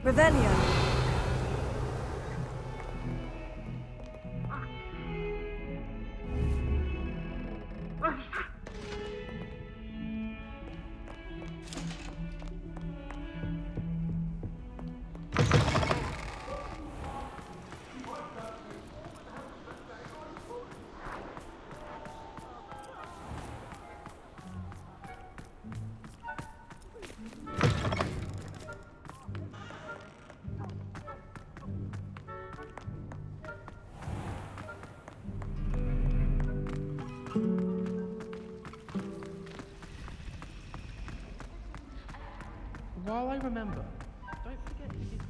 Revelio. While I remember, don't forget to give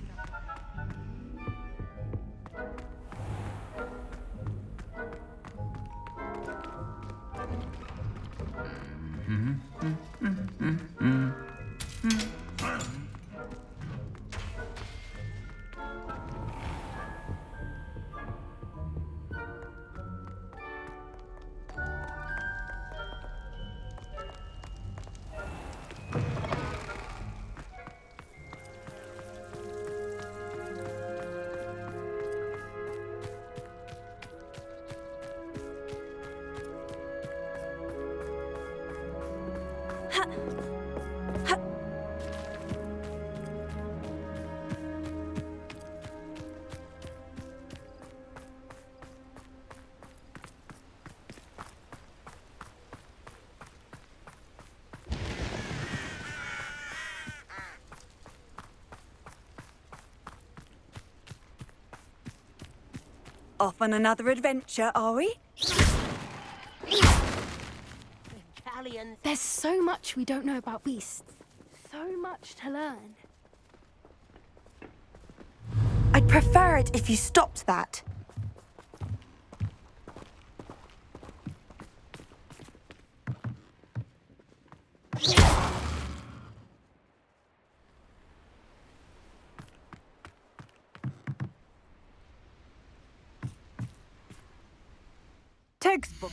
Off on another adventure, are we? There's so much we don't know about beasts. So much to learn. I'd prefer it if you stopped that. Textbook.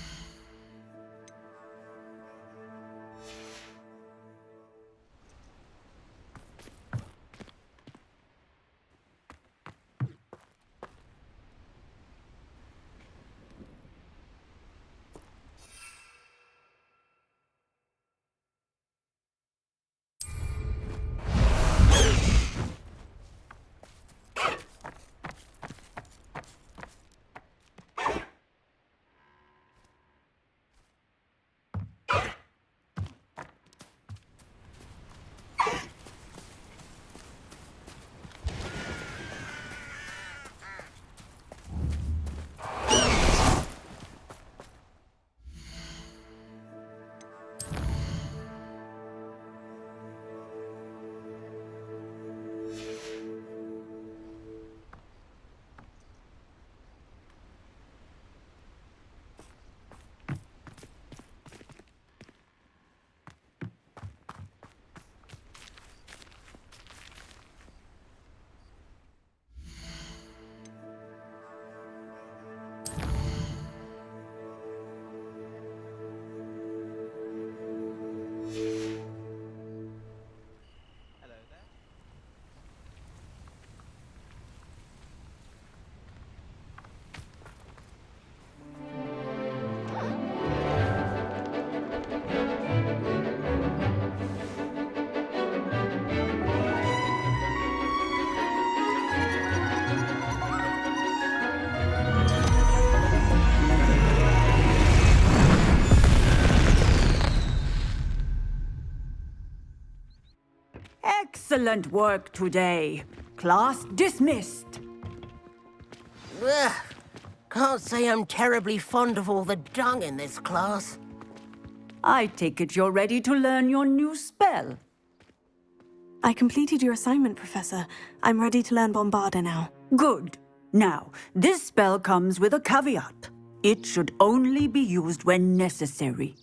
Excellent work today. Class dismissed. Ugh. Can't say I'm terribly fond of all the dung in this class. I take it you're ready to learn your new spell. I completed your assignment, Professor. I'm ready to learn Bombarda now. Good. Now, this spell comes with a caveat. It should only be used when necessary.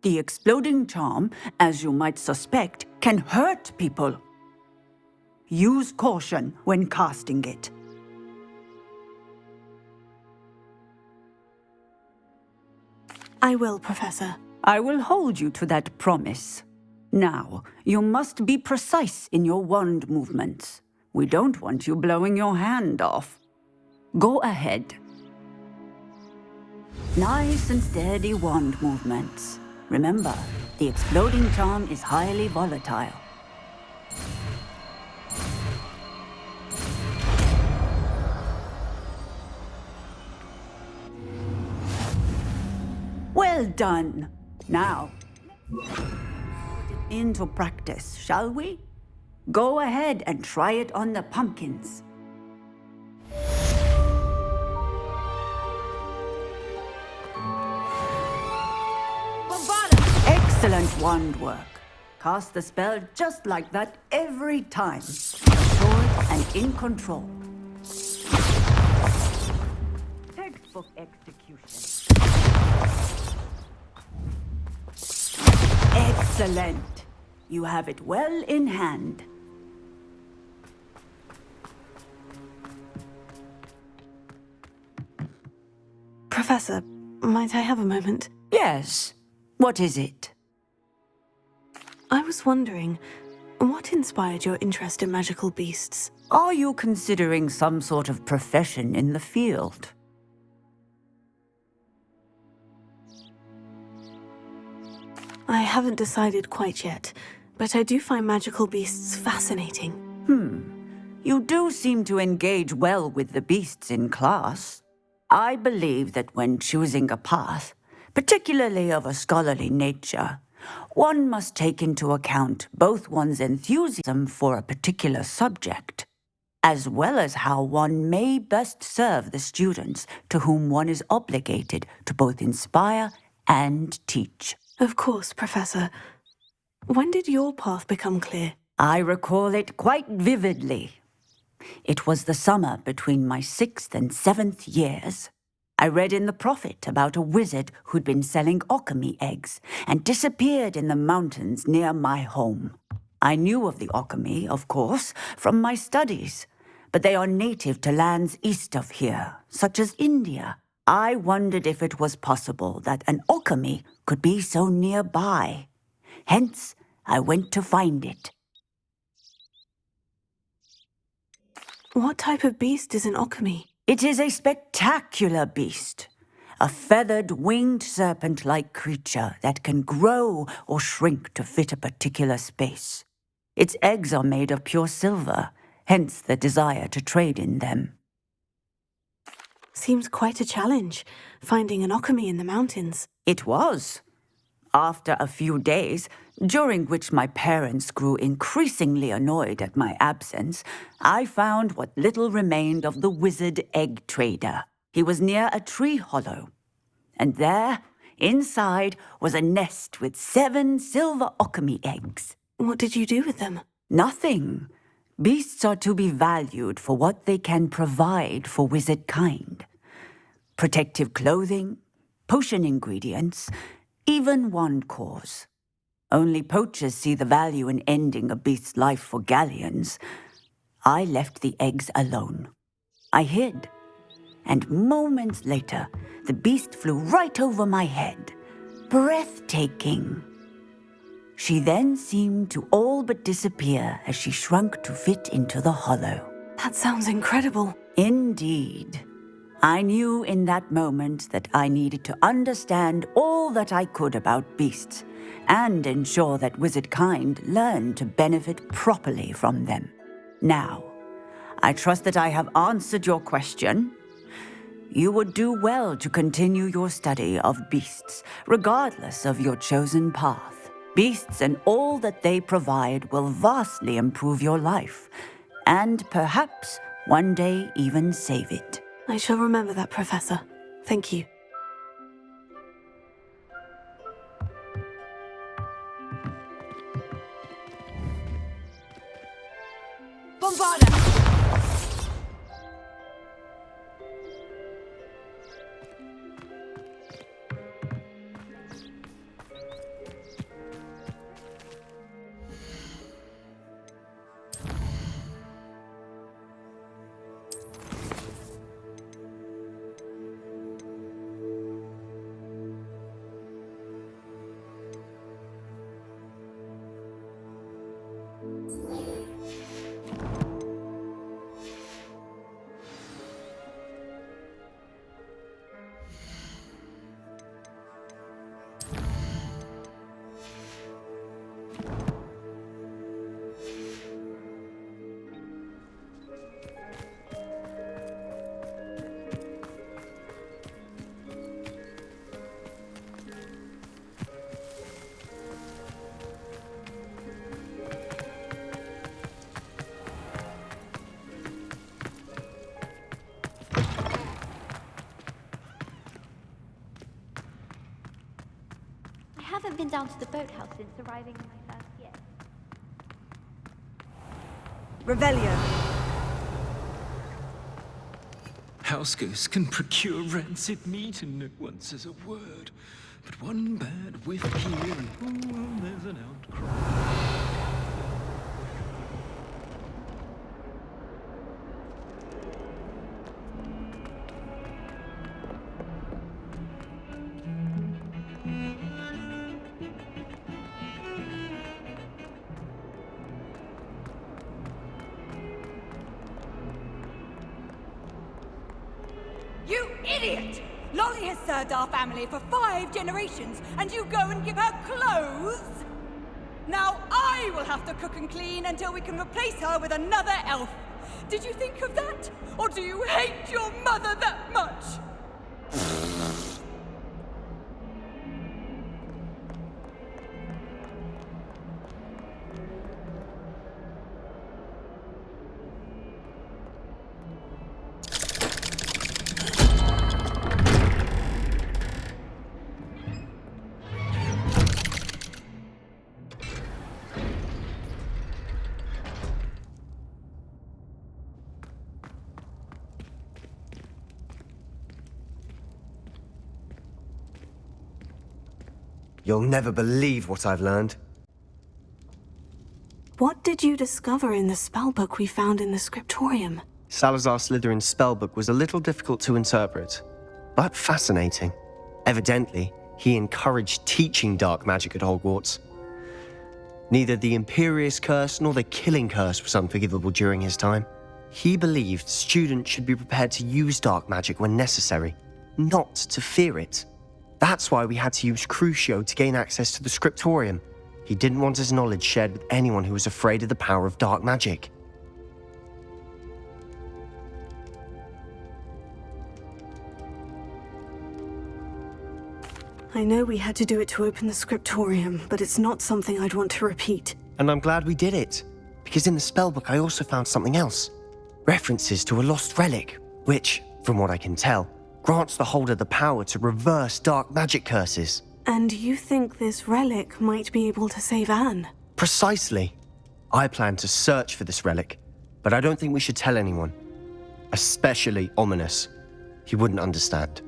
The exploding charm, as you might suspect, can hurt people. Use caution when casting it. I will, Professor. I will hold you to that promise. Now, you must be precise in your wand movements. We don't want you blowing your hand off. Go ahead. Nice and steady wand movements. Remember, the exploding charm is highly volatile. Well done. Now, put it into practice, shall we? Go ahead and try it on the pumpkins. Excellent wand work. Cast the spell just like that every time. Assured and in control. Textbook execution. Excellent. You have it well in hand. Professor, might I have a moment? Yes. What is it? I was wondering, what inspired your interest in magical beasts? Are you considering some sort of profession in the field? I haven't decided quite yet, but I do find magical beasts fascinating. You do seem to engage well with the beasts in class. I believe that when choosing a path, particularly of a scholarly nature, one must take into account both one's enthusiasm for a particular subject, as well as how one may best serve the students to whom one is obligated to both inspire and teach. Of course, Professor. When did your path become clear? I recall it quite vividly. It was the summer between my 6th and 7th years. I read in the Prophet about a wizard who'd been selling alchemy eggs and disappeared in the mountains near my home. I knew of the alchemy, of course, from my studies, but they are native to lands east of here, such as India. I wondered if it was possible that an alchemy could be so nearby. Hence, I went to find it. What type of beast is an alchemy? It is a spectacular beast. A feathered, winged serpent-like creature that can grow or shrink to fit a particular space. Its eggs are made of pure silver, hence the desire to trade in them. Seems quite a challenge, finding an alchemy in the mountains. It was. After a few days, during which my parents grew increasingly annoyed at my absence, I found what little remained of the wizard egg trader. He was near a tree hollow, and there, inside, was a nest with 7 silver alchemy eggs. What did you do with them? Nothing. Beasts are to be valued for what they can provide for wizard kind. Protective clothing, potion ingredients, even wand cores. Only poachers see the value in ending a beast's life for galleons. I left the eggs alone. I hid, and moments later, the beast flew right over my head. Breathtaking. She then seemed to all but disappear as she shrunk to fit into the hollow. That sounds incredible. Indeed. I knew in that moment that I needed to understand all that I could about beasts and ensure that wizard kind learned to benefit properly from them. Now, I trust that I have answered your question. You would do well to continue your study of beasts, regardless of your chosen path. Beasts and all that they provide will vastly improve your life, and perhaps one day even save it. I shall remember that, Professor. Thank you. Bombarda! been down to the boathouse since arriving in my first year. Revelio. House can procure rancid meat and no one says a word. But one bad whiff here and there's an outcry. You idiot! Lolly has served our family for 5 generations, and you go and give her clothes? Now I will have to cook and clean until we can replace her with another elf. Did you think of that? Or do you hate your mother that much? You'll never believe what I've learned. What did you discover in the spellbook we found in the scriptorium? Salazar Slytherin's spellbook was a little difficult to interpret, but fascinating. Evidently, he encouraged teaching dark magic at Hogwarts. Neither the Imperious Curse nor the Killing Curse was unforgivable during his time. He believed students should be prepared to use dark magic when necessary, not to fear it. That's why we had to use Crucio to gain access to the scriptorium. He didn't want his knowledge shared with anyone who was afraid of the power of dark magic. I know we had to do it to open the scriptorium, but it's not something I'd want to repeat. And I'm glad we did it, because in the spellbook I also found something else. References to a lost relic, which, from what I can tell, grants the holder the power to reverse dark magic curses. And you think this relic might be able to save Anne? Precisely. I plan to search for this relic, but I don't think we should tell anyone. Especially Ominous. He wouldn't understand.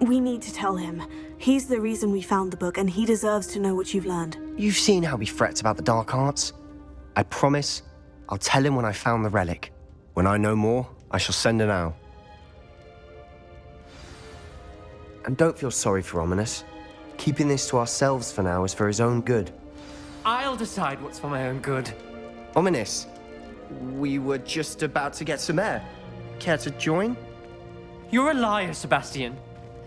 We need to tell him. He's the reason we found the book, and he deserves to know what you've learned. You've seen how he frets about the dark arts. I promise I'll tell him when I found the relic. When I know more, I shall send an owl. And don't feel sorry for Ominous. Keeping this to ourselves for now is for his own good. I'll decide what's for my own good. Ominous, we were just about to get some air. Care to join? You're a liar, Sebastian.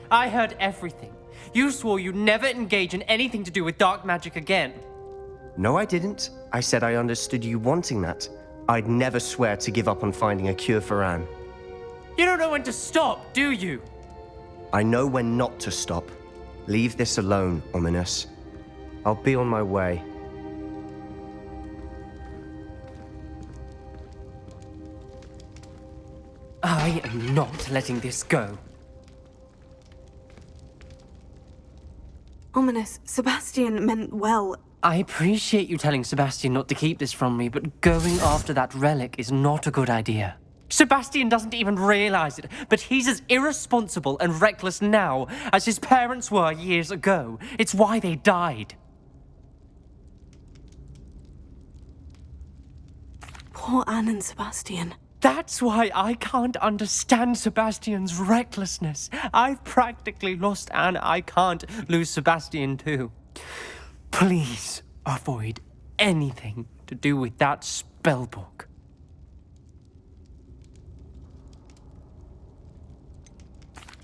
I heard everything. You swore you'd never engage in anything to do with dark magic again. No, I didn't. I said I understood you wanting that. I'd never swear to give up on finding a cure for Anne. You don't know when to stop, do you? I know when not to stop. Leave this alone, Ominous. I'll be on my way. I am not letting this go. Ominous, Sebastian meant well. I appreciate you telling Sebastian not to keep this from me, but going after that relic is not a good idea. Sebastian doesn't even realize it, but he's as irresponsible and reckless now as his parents were years ago. It's why they died. Poor Anne and Sebastian. That's why I can't understand Sebastian's recklessness. I've practically lost Anne. I can't lose Sebastian too. Please avoid anything to do with that spellbook.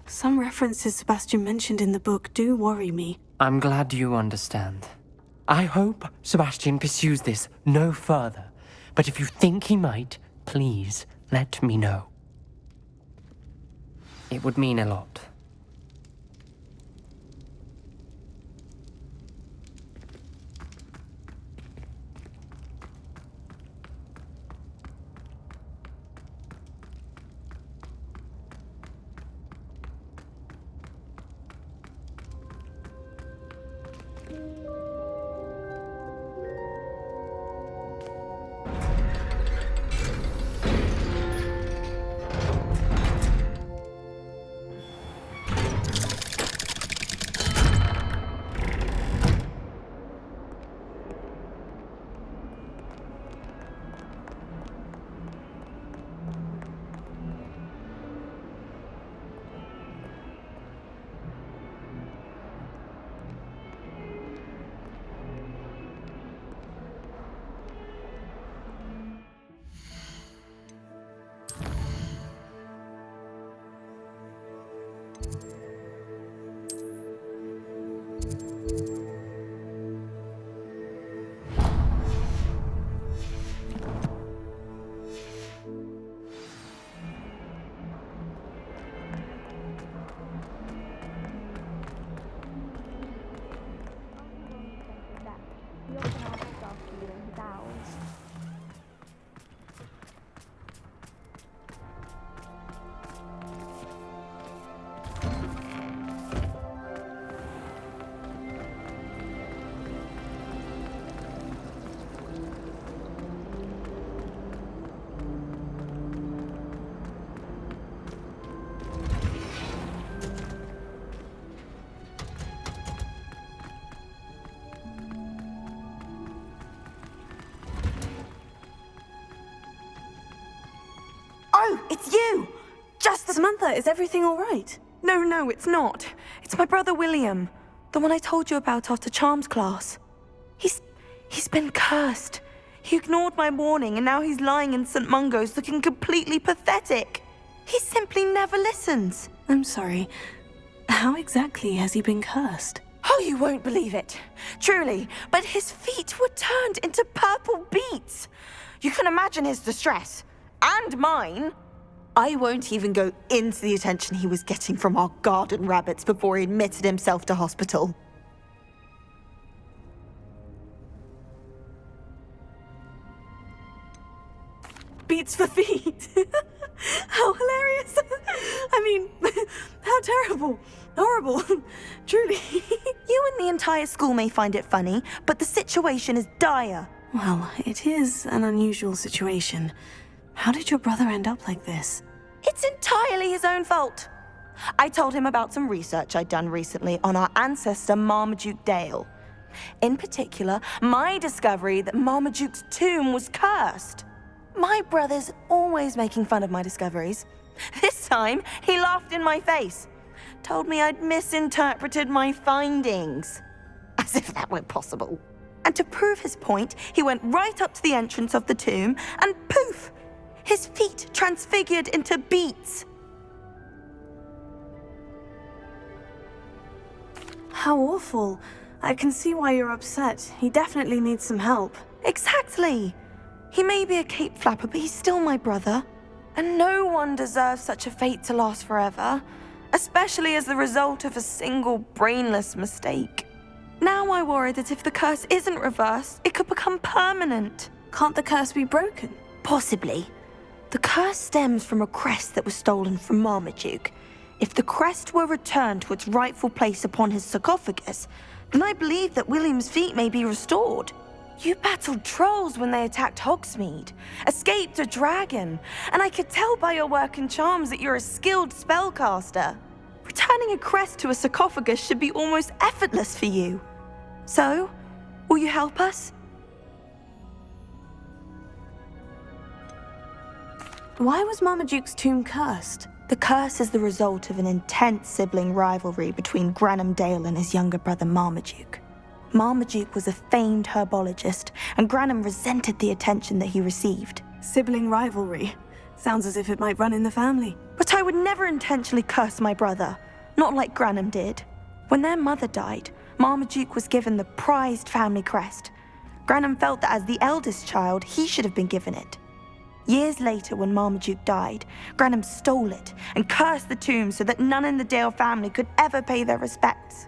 Some references Sebastian mentioned in the book do worry me. I'm glad you understand. I hope Sebastian pursues this no further. But if you think he might, please let me know. It would mean a lot. it's you! Samantha, is everything all right? No, it's not. It's my brother William. The one I told you about after Charms class. He's been cursed. He ignored my warning and now he's lying in St. Mungo's looking completely pathetic. He simply never listens. I'm sorry. How exactly has he been cursed? Oh, you won't believe it. Truly, but his feet were turned into purple beets. You can imagine his distress. And mine. I won't even go into the attention he was getting from our garden rabbits before he admitted himself to hospital. Beats for feet. How hilarious. I mean, how terrible. Horrible. Truly. You and the entire school may find it funny, but the situation is dire. Well, it is an unusual situation. How did your brother end up like this? It's entirely his own fault. I told him about some research I'd done recently on our ancestor Marmaduke Dale. In particular, my discovery that Marmaduke's tomb was cursed. My brother's always making fun of my discoveries. This time, he laughed in my face. Told me I'd misinterpreted my findings. As if that were possible. And to prove his point, he went right up to the entrance of the tomb and poof! His feet transfigured into beets. How awful. I can see why you're upset. He definitely needs some help. Exactly. He may be a cape flapper, but he's still my brother. And no one deserves such a fate to last forever, especially as the result of a single brainless mistake. Now I worry that if the curse isn't reversed, it could become permanent. Can't the curse be broken? Possibly. The curse stems from a crest that was stolen from Marmaduke. If the crest were returned to its rightful place upon his sarcophagus, then I believe that William's feet may be restored. You battled trolls when they attacked Hogsmeade, escaped a dragon, and I could tell by your work and charms that you're a skilled spellcaster. Returning a crest to a sarcophagus should be almost effortless for you. So, will you help us? Why was Marmaduke's tomb cursed? The curse is the result of an intense sibling rivalry between Granham Dale and his younger brother Marmaduke. Marmaduke was a famed herbologist, and Granham resented the attention that he received. Sibling rivalry. Sounds as if it might run in the family. But I would never intentionally curse my brother, not like Granham did. When their mother died, Marmaduke was given the prized family crest. Granham felt that as the eldest child, he should have been given it. Years later, when Marmaduke died, Granham stole it and cursed the tomb so that none in the Dale family could ever pay their respects.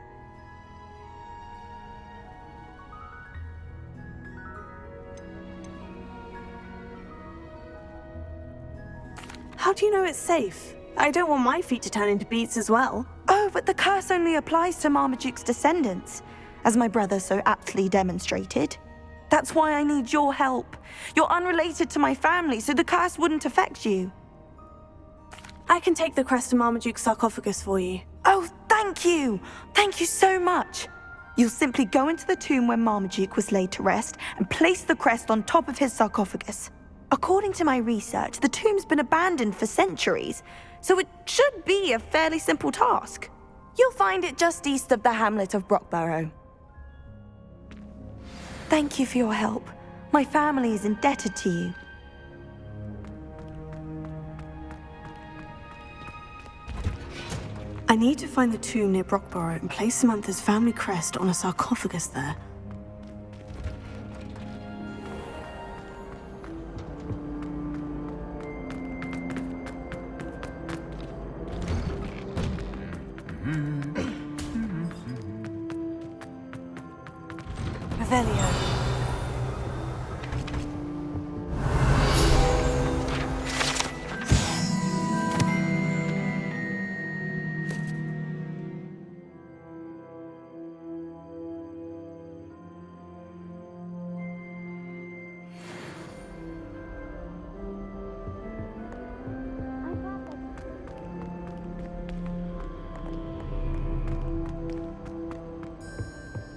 How do you know it's safe? I don't want my feet to turn into beets as well. Oh, but the curse only applies to Marmaduke's descendants, as my brother so aptly demonstrated. That's why I need your help. You're unrelated to my family, so the curse wouldn't affect you. I can take the crest to Marmaduke's sarcophagus for you. Oh, thank you! Thank you so much! You'll simply go into the tomb where Marmaduke was laid to rest and place the crest on top of his sarcophagus. According to my research, the tomb's been abandoned for centuries, so it should be a fairly simple task. You'll find it just east of the hamlet of Brockborough. Thank you for your help. My family is indebted to you. I need to find the tomb near Brockborough and place Samantha's family crest on a sarcophagus there. Revelio.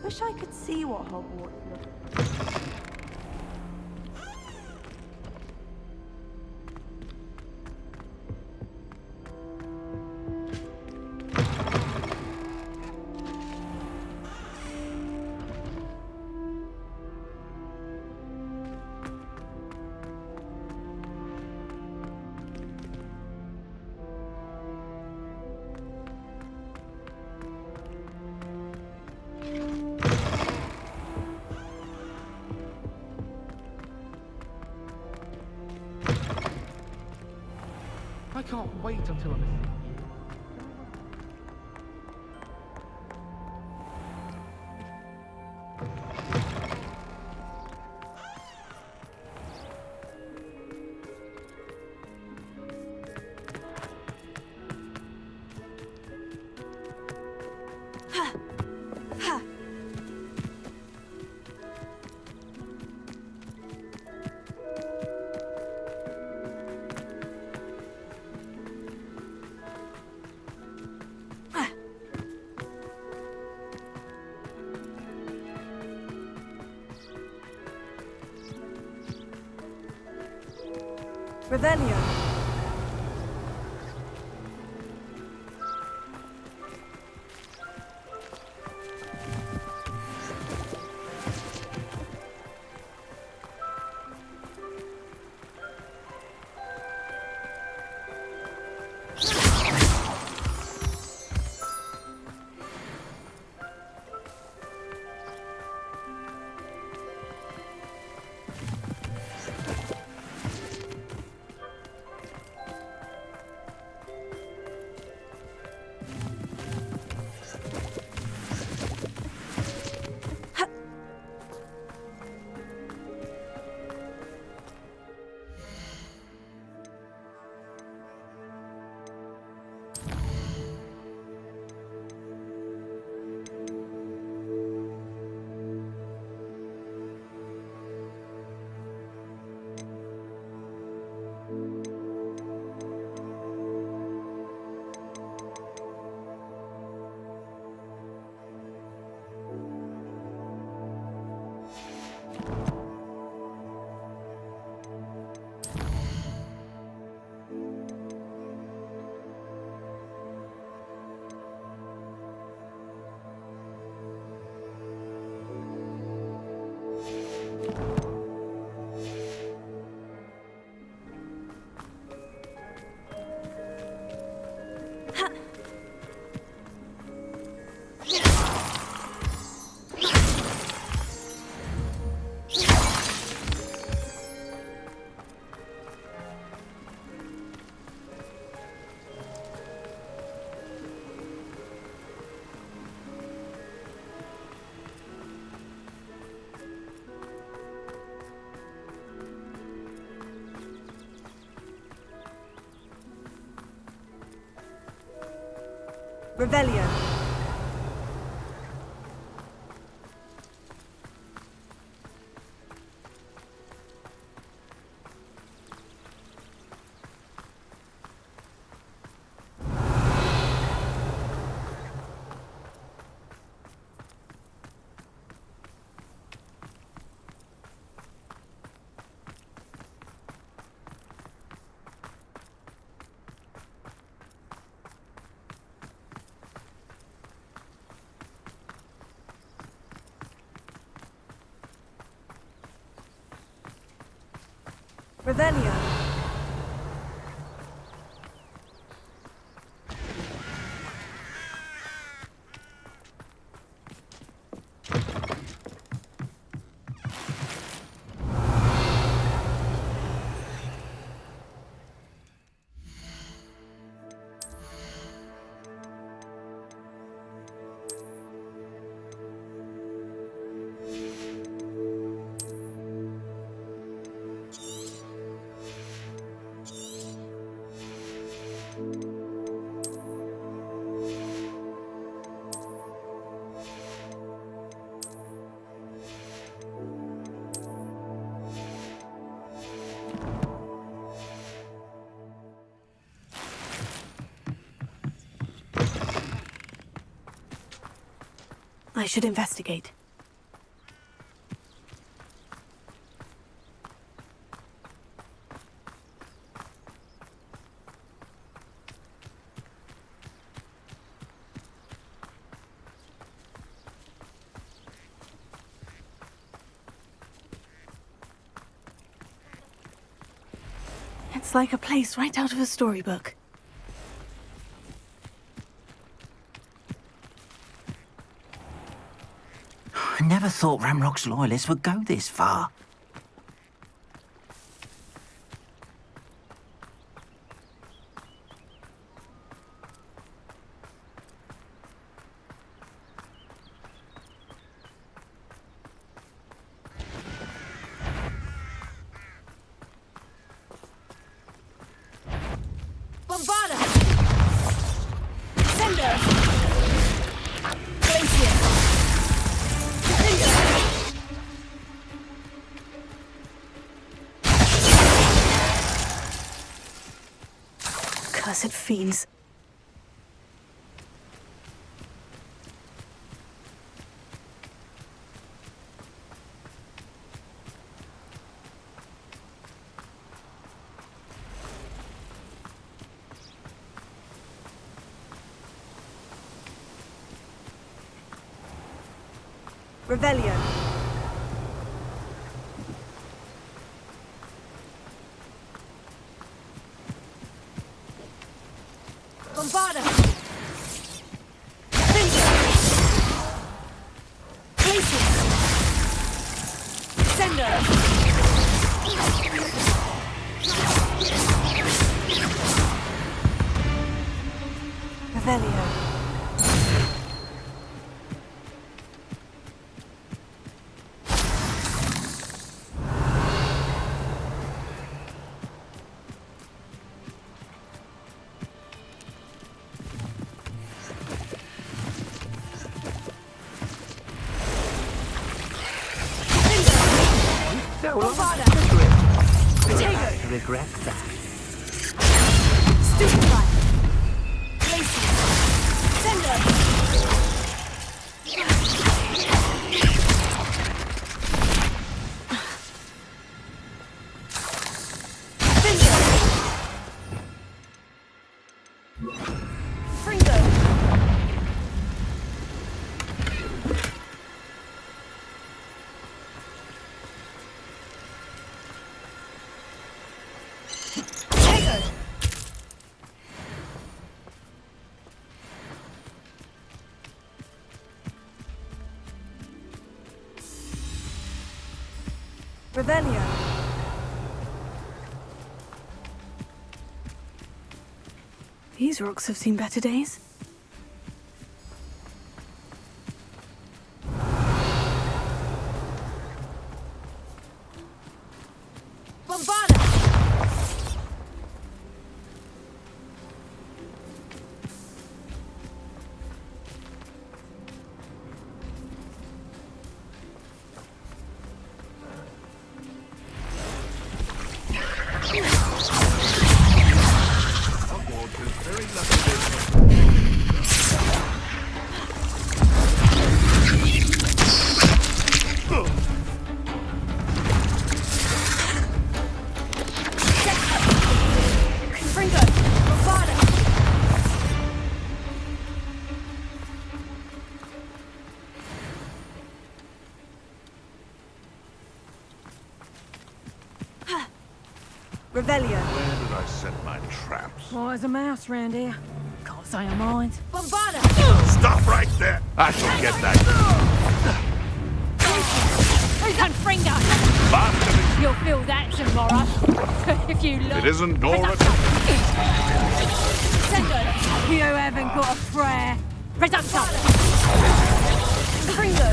Wish I could see what Hogwarts looks like. I can't wait until I'm... Revelio. Revelio. Revelio. I should investigate. It's like a place right out of a storybook. I never thought Ramrock's loyalists would go this far. Accursed fiends. Revelio. Bombarda. Finger. Places. Sender. Revelio. Bombarda. I regret that. Stupefy. Places. Sender. Finger. Fringo. Revelio. These rocks have seen better days. Bombarda. Fringo. Bombarda. Revelio. Where did I set my traps? Oh, there's a mouse round here. Can't say I mind. Bombarda! Stop right there! I shall get that. Who's on Fringo? Bastard! You'll feel that tomorrow. If you look. It isn't Dora. Sender, you haven't got a prayer. Reducto! Fringo!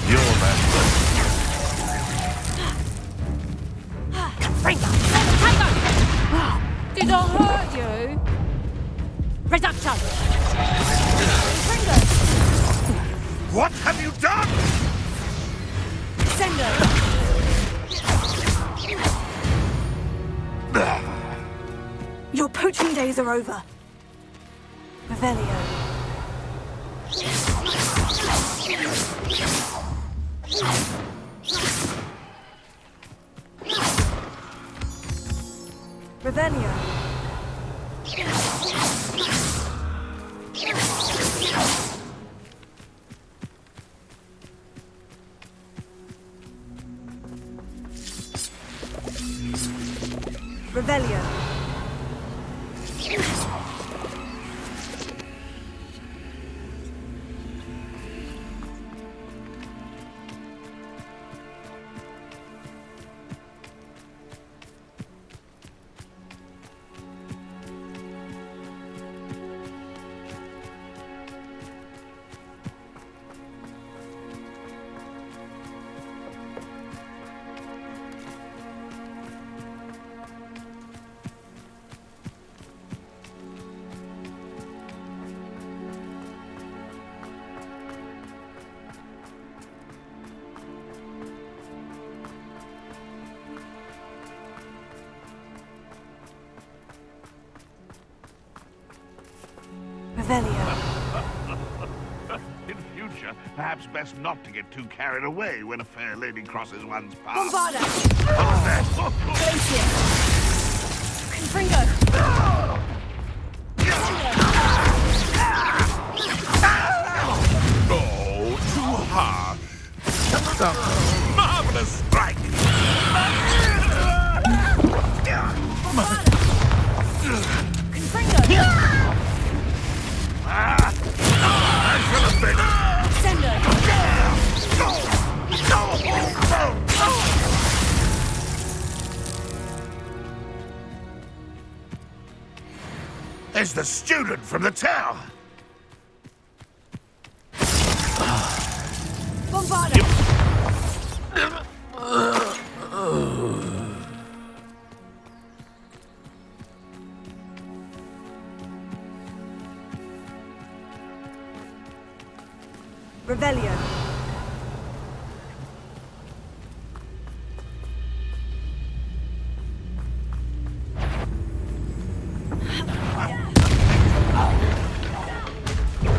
You're that. Fringo! Tango! Did I hurt you? Reducto! Fringo! What have you done? Sender! Your poaching days are over. Revelio. Revelio. Revelio. Revelio. In future, perhaps best not to get too carried away when a fair lady crosses one's path. Bombarda! What's that? Glacier! Confringo! Oh, too harsh. Marvelous strike! Confringo! I should have been. Sender! There's the student from the tower. Bombarda! Revelio.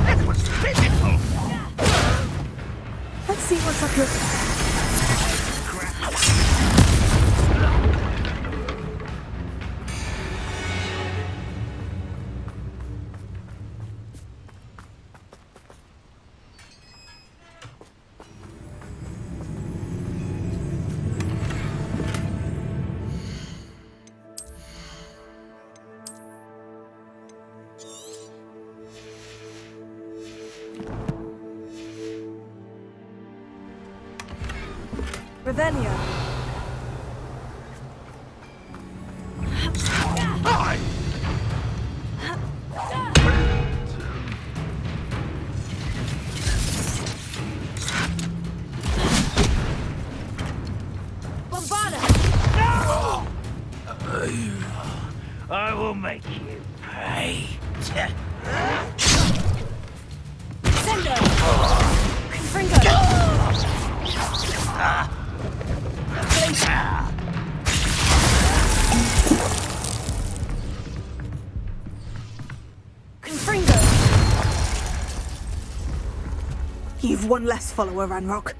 That was physical. Let's see what's up your... Revelio. Hi. Bombarda! I will make you pay. Sender! Confringo! Confringo! You've one less follower, Ranrock.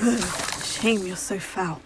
Shame you're so foul.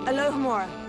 Alohomora.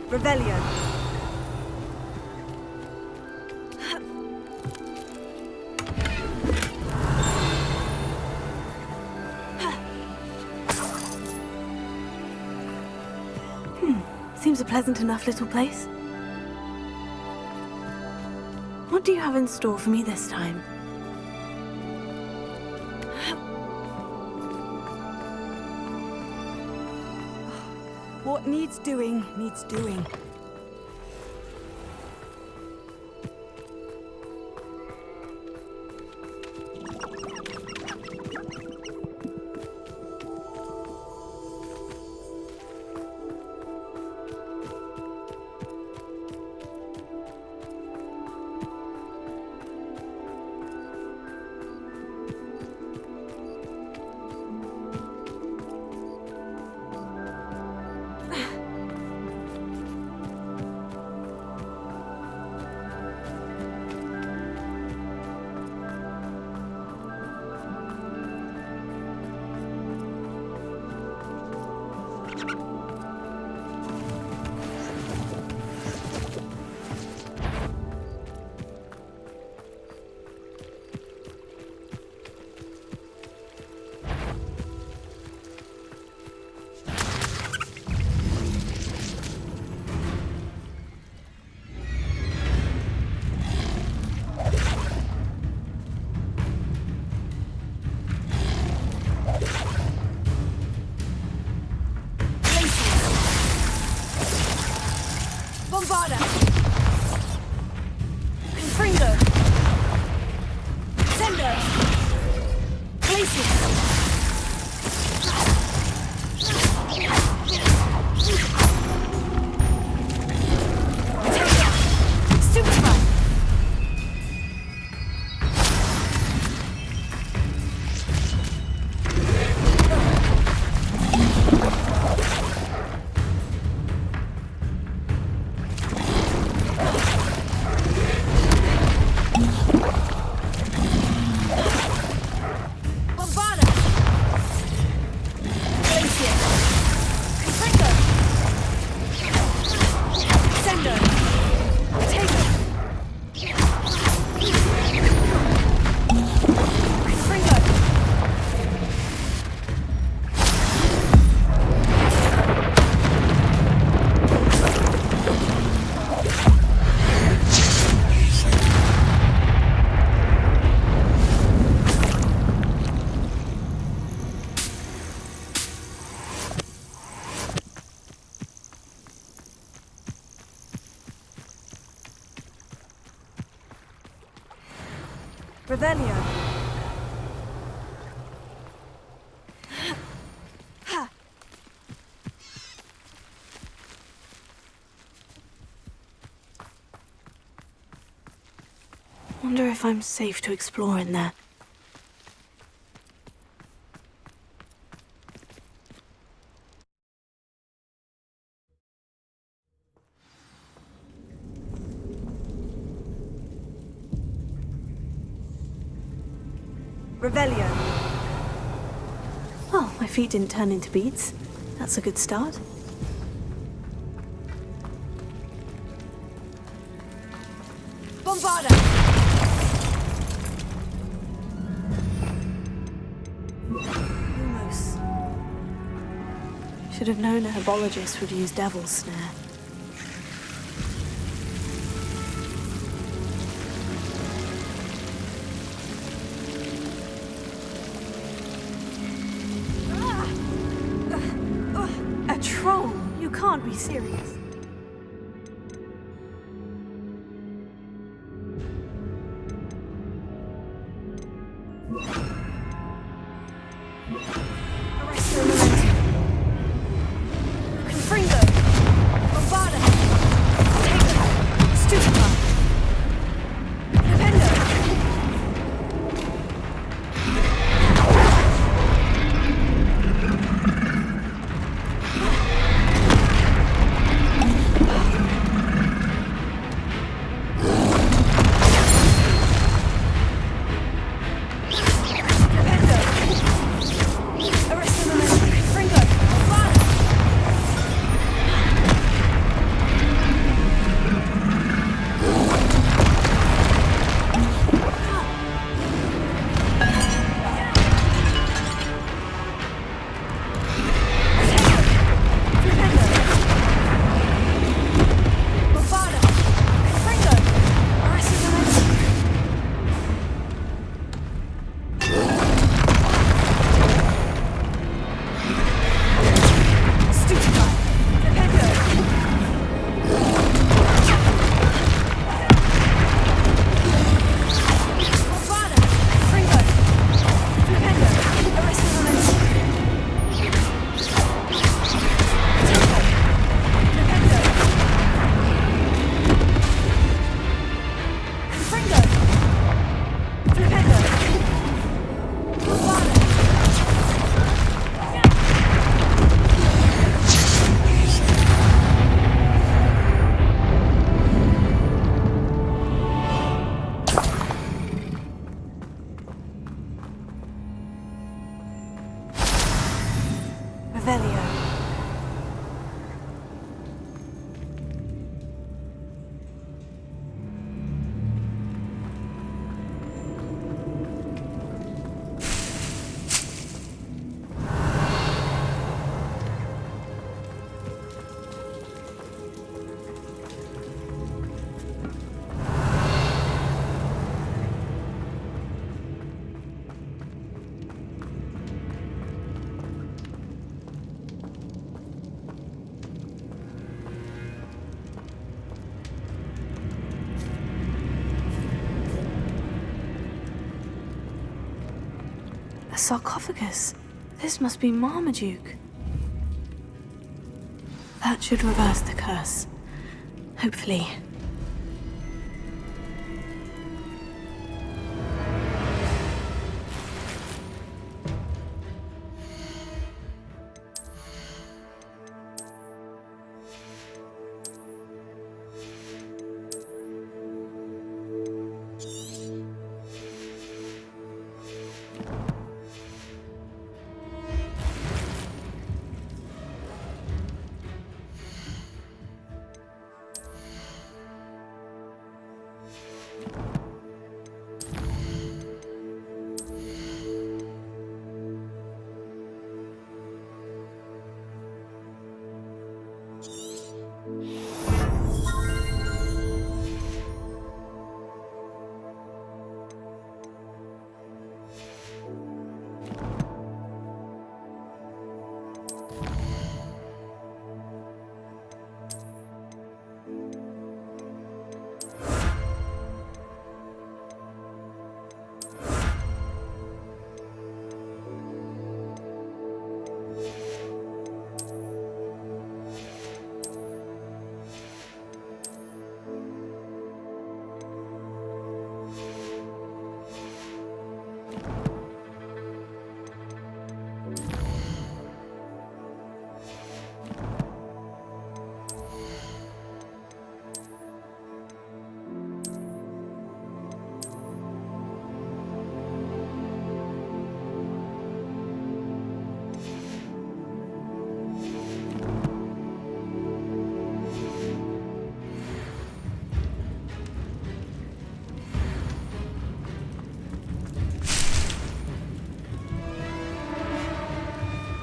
Revelio. Seems a pleasant enough little place. What do you have in store for me this time? What needs doing, needs doing. Revelio. Wonder if I'm safe to explore in there. Revelio. Well, my feet didn't turn into beads. That's a good start. Bombarda! Lumos. Should have known a herbologist would use Devil's Snare. A troll? You can't be serious. Arresto Memento. Confringo. Bombarda. Taker. Stupefy. Defendo. Revelio. A sarcophagus. This must be Marmaduke. That should reverse the curse. Hopefully.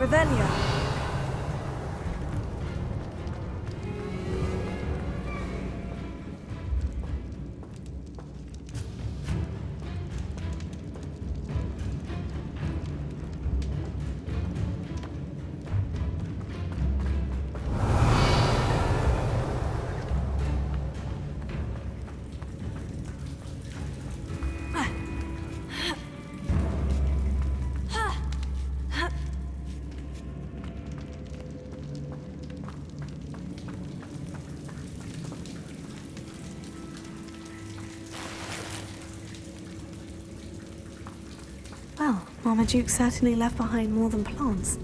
Revelio. Well, Marmaduke certainly left behind more than plants.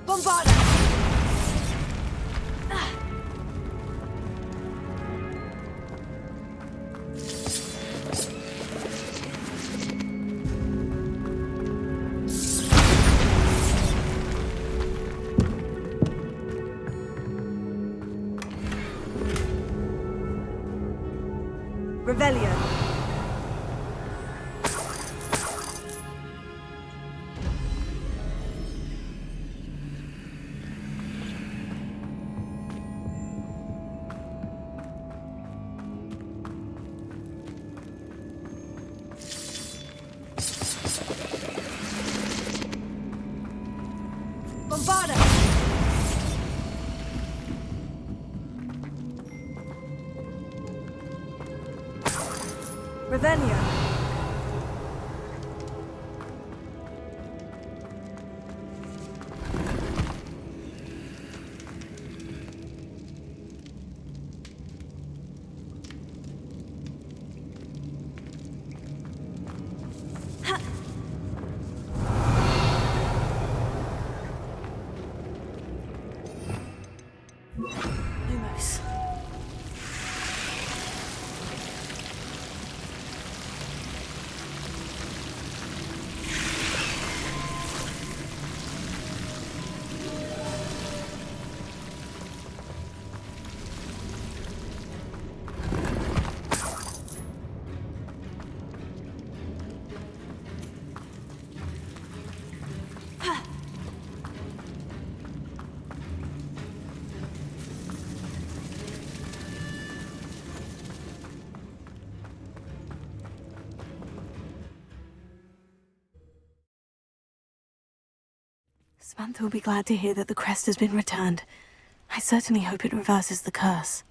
Bombarda! Revelio. Bombarda! Revelio. Lumos. Samantha will be glad to hear that the crest has been returned. I certainly hope it reverses the curse.